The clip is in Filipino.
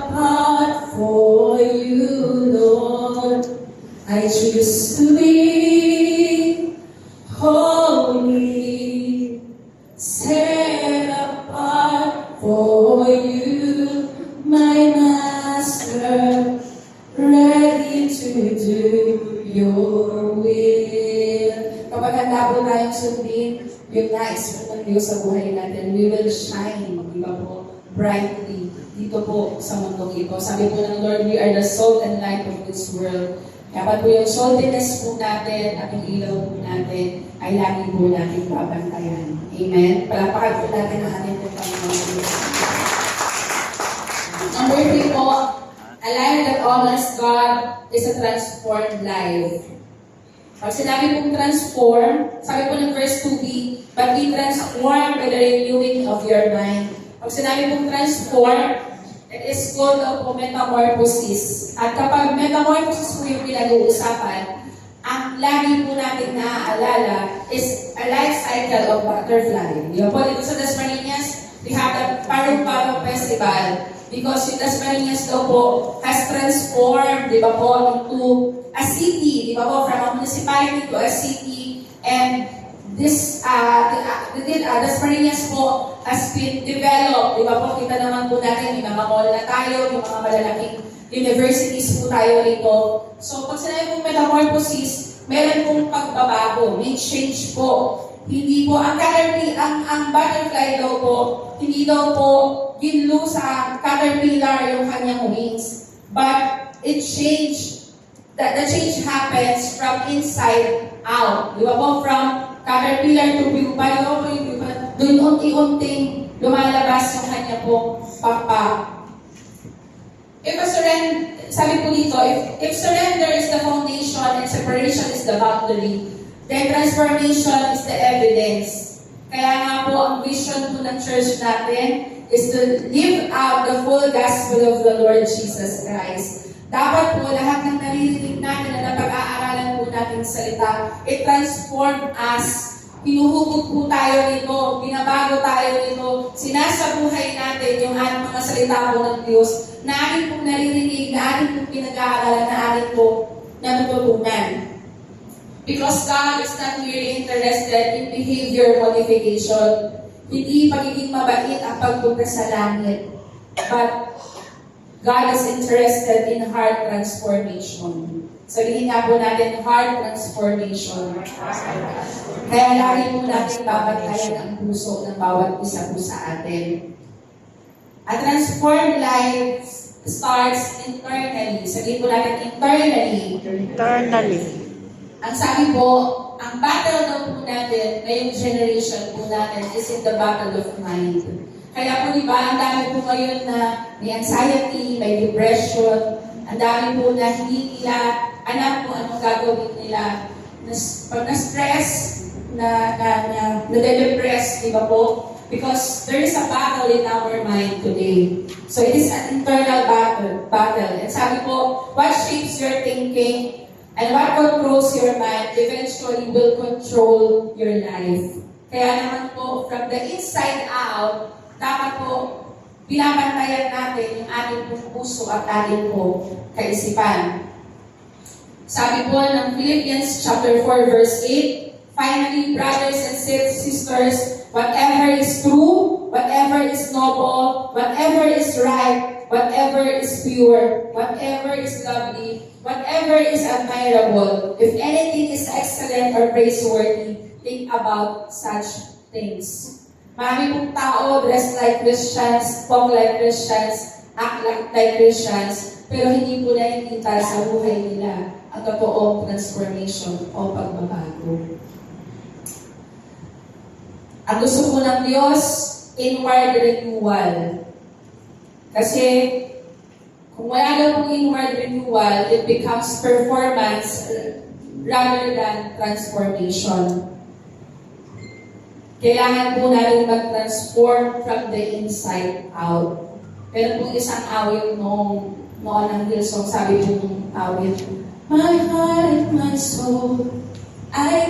apart for you, Lord. I choose to be holy, set apart for you, my Master, ready to do your will. Kapag handa po tayong sundin yung nais po ng Diyos sa buhay natin, we will shine, di ba po, brightly dito po sa mundong ito. Sabi po ng Lord, we are the salt and light of this world. Kapag po yung saltiness po natin at yung ilaw po natin ay lagi po natin babantayan. Amen? Palapakan po natin ang ating po Panginoon Diyos. Number 3 po, a life that honors God is a transformed life. Pag sinabi pong transform, sabi po ng verse 2b, but be transformed by the renewing of your mind. Pag sinabi pong transform, it is called po metamorphosis. At kapag metamorphosis po yung pinag-uusapan, ang lagi po natin naaalala is a life cycle of butterfly. Di ba po, dito sa Dasmariñas, we have the Parang-Parang Festival because yung Dasmariñas daw po has transformed, di ba po, into a city, di ba po, from a municipality to a city, and this, Dasmariñas po has been developed, di ba po, kita naman po natin, may mga mall na tayo, yung mga malalaking universities po tayo rito. So, pag sinabi pong metamorphosis, meron pong pagbabago, may change po. Hindi po, ang butterfly daw po, hindi daw po ginlo sa caterpillar yung kanyang wings. But it changed, the change happens from inside out. Di ba po, from caterpillar to pupa, di ba po yung pupa, doon unti-unting lumalabas yung kanya po papa. Sabi po dito, if surrender is the foundation and separation is the boundary, then transformation is the evidence. Kaya nga po, ang vision po ng church natin is to live out the full gospel of the Lord Jesus Christ. Dapat po, lahat ng naririnig natin na napag-aaralan po natin salita, it transform us. Pinuhugot po tayo nito, binabago tayo nito, sinasabuhay natin yung ating mga salita po ng Diyos na ating pong naririnig, na ating pong pinag-aaralan, na ating pong natutunan. Because God is not really interested in behavior modification. Hindi pagiging mabait ang pagpunta sa langit. But God is interested in heart transformation. Sabihin nga po natin, heart transformation. Kaya lagi po natin babantayan ang puso ng bawat isa po sa atin. A transformed life starts internally. Sabihin po natin, internally. Ang sabi po, ang battle daw po natin, ngayong generation po natin, is in the battle of mind. Kaya po diba, ang dami po ngayon na may anxiety, may depression, ang dami po na hindi nila alam kung anong gagawin nila. Pag na-stress, na-depress, di ba po? Because there is a battle in our mind today. So it is an internal battle. And sabi po, what shapes your thinking and what controls your mind eventually will control your life. Kaya naman po, from the inside out, dapat po, pinapantayan natin yung ating puso at ating po kaisipan. Sabi po ng Philippians chapter 4 verse 8, finally, brothers and sisters, whatever is true, whatever is noble, whatever is right, whatever is pure, whatever is lovely, whatever is admirable, if anything is excellent or praiseworthy, think about such things. Marami pong tao dress like Christians, talk like Christians, act like Christians, pero hindi po nakikita sa buhay nila ang totoong transformation o pagbabago. Ang gusto po ng Diyos, inward renewal. Kasi kung wala daw pong inward renewal, it becomes performance rather than transformation. Kailangan po natin mag-transform from the inside out. Pero kung isang awit noon ng Hillsong, sabi po ng awit, my heart and my soul, I